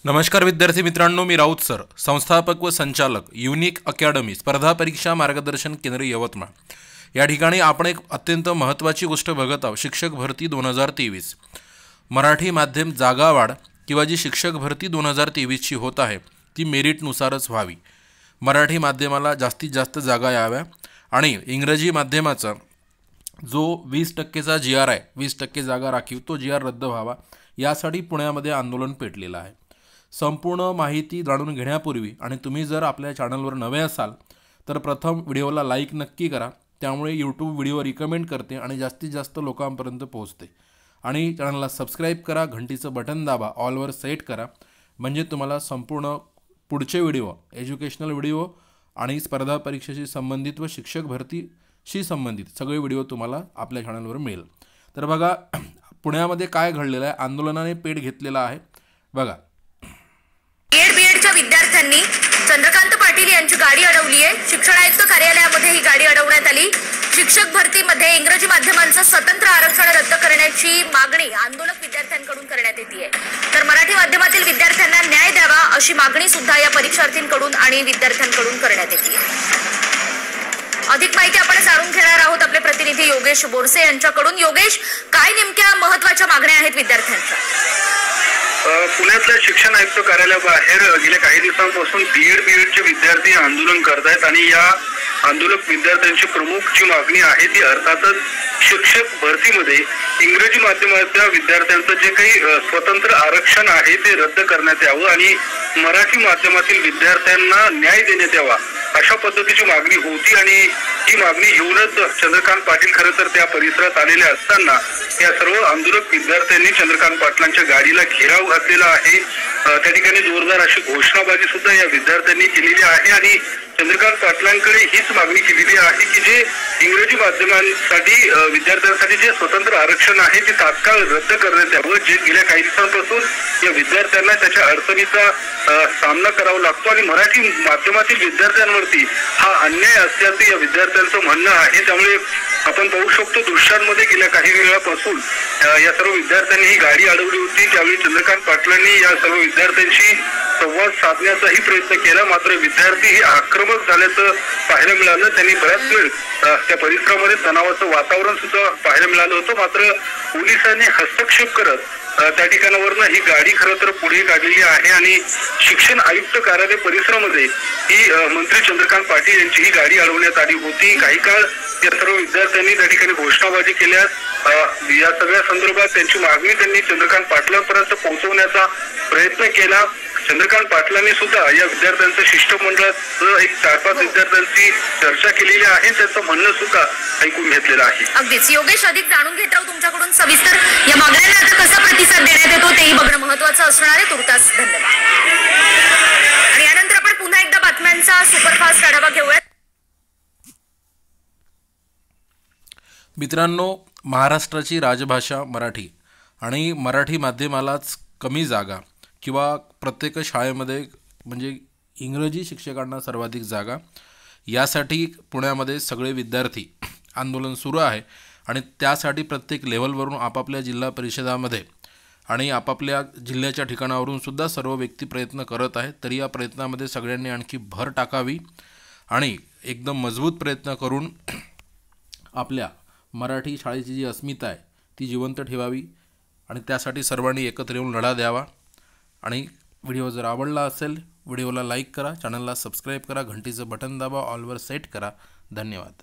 नमस्कार विद्यार्थी मित्रांनो, मी राऊत सर, संस्थापक व संचालक युनिक अकॅडमी स्पर्धा परीक्षा मार्गदर्शन केंद्र यवतमाळ। या ठिकाणी आपण एक अत्यंत महत्त्वाची गोष्ट बघत आहोत। शिक्षक भरती 2023 मराठी माध्यम जागा वाढ किंवा जी शिक्षक भरती 2023 ची होत आहे ती मेरिटनुसारच व्हावी। मराठी माध्यमाला जास्तीत जास्त जागा याव्या आणि इंग्रजी माध्यमाचा जो 20% GR आहे, 20% जागा राखीव, तो GR रद्द व्हावा, यासाठी पुण्यामध्ये आंदोलन पेटलेलं आहे। संपूर्ण माहिती जाणून घेण्यापूर्वी आणि तुम्ही जर आपल्या चॅनलवर नवे असाल तर प्रथम व्हिडिओला लाईक नक्की करा, त्यामुळे यूट्यूब व्हिडिओ रिकमेंड करते आणि जास्तीत जास्त लोकांपर्यंत पोहोचते। आणि चॅनलला सबस्क्राईब करा, घंटीचं बटन दाबा, ऑलवर सेट करा, म्हणजे तुम्हाला संपूर्ण पुढचे व्हिडिओ, एज्युकेशनल व्हिडिओ आणि स्पर्धा परीक्षेशी संबंधित व शिक्षक भरतीशी संबंधित सगळे व्हिडिओ तुम्हाला आपल्या चॅनलवर मिळेल। तर बघा पुण्यामध्ये काय घडलेलं आहे, आंदोलनाने पेट घेतलेला आहे बघा। बीएडच्या विद्यार्थ्यांनी चंद्रकांत पाटील यांची गाडी अडवली आहे। शिक्षण आयुक्त कार्यालयामध्ये ही गाडी अडवण्यात आली। शिक्षक भरतीमध्ये इंग्रजी माध्यमांचं स्वतंत्र आरक्षण रद्द करण्याची मागणी आंदोलक विद्यार्थ्यांकडून करण्यात येते। तर मराठी माध्यमातील विद्यार्थ्यांना न्याय द्यावा अशी मागणी सुद्धा या परीक्षार्थींकडून आणि विद्यार्थ्यांकडून करण्यात येते। अधिक माहिती आपण जाणून घेणार आहोत आपले प्रतिनिधी योगेश बोरसे यांच्याकडून। योगेश, काय नेमक्या महत्त्वाच्या मागण्या आहेत विद्यार्थ्यांच्या? पुण्यातल्या शिक्षण आयुक्त कार्यालयाबाहेर गेल्या काही दिवसांपासून बीएडचे विद्यार्थी आंदोलन करत आहेत आणि या आंदोलक विद्यार्थ्यांची प्रमुख जी मागणी आहे ती अर्थातच शिक्षक भरतीमध्ये इंग्रजी माध्यमाच्या विद्यार्थ्यांचं जे काही स्वतंत्र आरक्षण आहे ते रद्द करण्यात यावं आणि मराठी माध्यमातील विद्यार्थ्यांना न्याय देण्यात यावा, अशा पद्धतीची मागणी होती। आणि ही मागणी घेऊनच चंद्रकांत पाटील खरं तर त्या परिसरात आलेले असताना या सर्व आंदोलक विद्यार्थ्यांनी चंद्रकांत पाटलांच्या गाडीला घेराव घातलेला आहे। त्या ठिकाणी जोरदार अशी घोषणाबाजी सुद्धा या विद्यार्थ्यांनी केलेली आहे आणि चंद्रकांत पाटलांकडे हीच मागणी केलेली आहे की जे इंग्रजी माध्यमांसाठी विद्यार्थ्यांसाठी जे स्वतंत्र आरक्षण आहे ते तात्काळ रद्द करण्यात यावं। जे गेल्या काही दिवसांपासून या विद्यार्थ्यांना त्याच्या अडचणीचा सामना करावा लागतो आणि मराठी माध्यमातील विद्यार्थ्यांवरती हा अन्याय असल्याचं या विद्यार्थ्यांचं म्हणणं आहे। त्यामुळे आपण पाहू शकतो दृश्यांमध्ये गेल्या काही वेळापासून या सर्व विद्यार्थ्यांनी ही गाडी अडवली होती। त्यावेळी चंद्रकांत पाटलांनी या सर्व विद्यार्थ्यांशी संवाद साधण्याचाही प्रयत्न केला, मात्र विद्यार्थी हे आक्रमक झाल्याचं पाहायला मिळालं। त्यांनी बऱ्याच वेळ त्या परिसरामध्ये तणावाचं वातावरण सुद्धा पाहायला मिळालं होतं, मात्र पोलिसांनी हस्तक्षेप करत त्या ठिकाणावरनं ही गाडी खरं तर पुढे काढलेली आहे आणि शिक्षण आयुक्त कार्यालय परिसरामध्ये ही मंत्री चंद्रकांत पाटील यांची ही गाडी अडवण्यात आली होती। काही काळ या सर्व विद्यार्थ्यांनी त्या ठिकाणी घोषणाबाजी केल्या। या सगळ्या संदर्भात त्यांची मागणी त्यांनी चंद्रकांत पाटलांपर्यंत पोहोचवण्याचा प्रयत्न केला। चंद्रकांत पाटलांनी सुद्धा या विद्यार्थ्यांचं शिष्टमंडळाचं एक 4-5 विद्यार्थ्यांची चर्चा केलेली आहे, त्याचं म्हणणं सुद्धा ऐकून घेतलेलं आहे। अगदीच योगेश, अधिक जाणून घेत राहू तुमच्याकडून सविस्तर। या मागण्यांना आता कसा प्रतिसाद देण्यात येतो तेही बघणं महत्त्वाचं असणार आहे। तुर्तास धन्यवाद। आणि यानंतर आपण पुन्हा एकदा बातम्यांचा सुपरफास्ट आढावा घेऊयात। मित्रांनो, महाराष्ट्राची राजभाषा मराठी आणि मराठी माध्यमालाच कमी जागा किंवा प्रत्येक शाळेमध्ये म्हणजे इंग्रजी शिक्षकांना सर्वाधिक जागा, यासाठी पुण्यामध्ये सगळे विद्यार्थी आंदोलन सुरू आहे आणि त्यासाठी प्रत्येक लेव्हलवरून आपापल्या जिल्हा परिषदामध्ये आणि आपापल्या जिल्ह्याच्या ठिकाणावरून सुद्धा सर्व व्यक्ती प्रयत्न करत आहेत। तरी या प्रयत्नामध्ये सगळ्यांनी आणखी भर टाकावी आणि एकदम मजबूत प्रयत्न करून आपल्या मराठी शाळेची जी अस्मिता आहे ती जिवंत ठेवावी आणि त्यासाठी सर्वांनी एकत्र येऊन लढा द्यावा। आणि व्हिडिओ जर आवडला असेल व्हिडिओला लाईक करा, चॅनलला सबस्क्राईब करा, घंटीचं बटन दाबा, ऑलवर सेट करा। धन्यवाद।